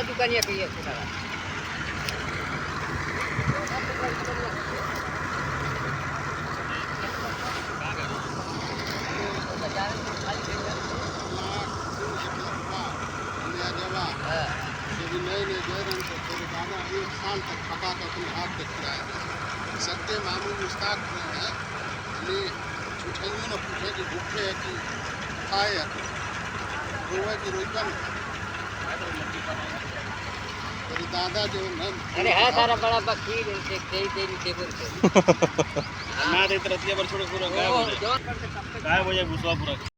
दुकानिया कहिए खुदा एक साल तक खपा कर अपने हाथ पे खिलाया सत्य मामू मुस्ताक है झूठियों ने पूछे कि भूखे है कि खाए है रोए कि रोईपन तेरे दादा जो है अरे है सारा बड़ा बखीर तेरी टेबल पे ना दे तरतिया पर छोड़े पूरा गायब हो जाए घुसवा पूरा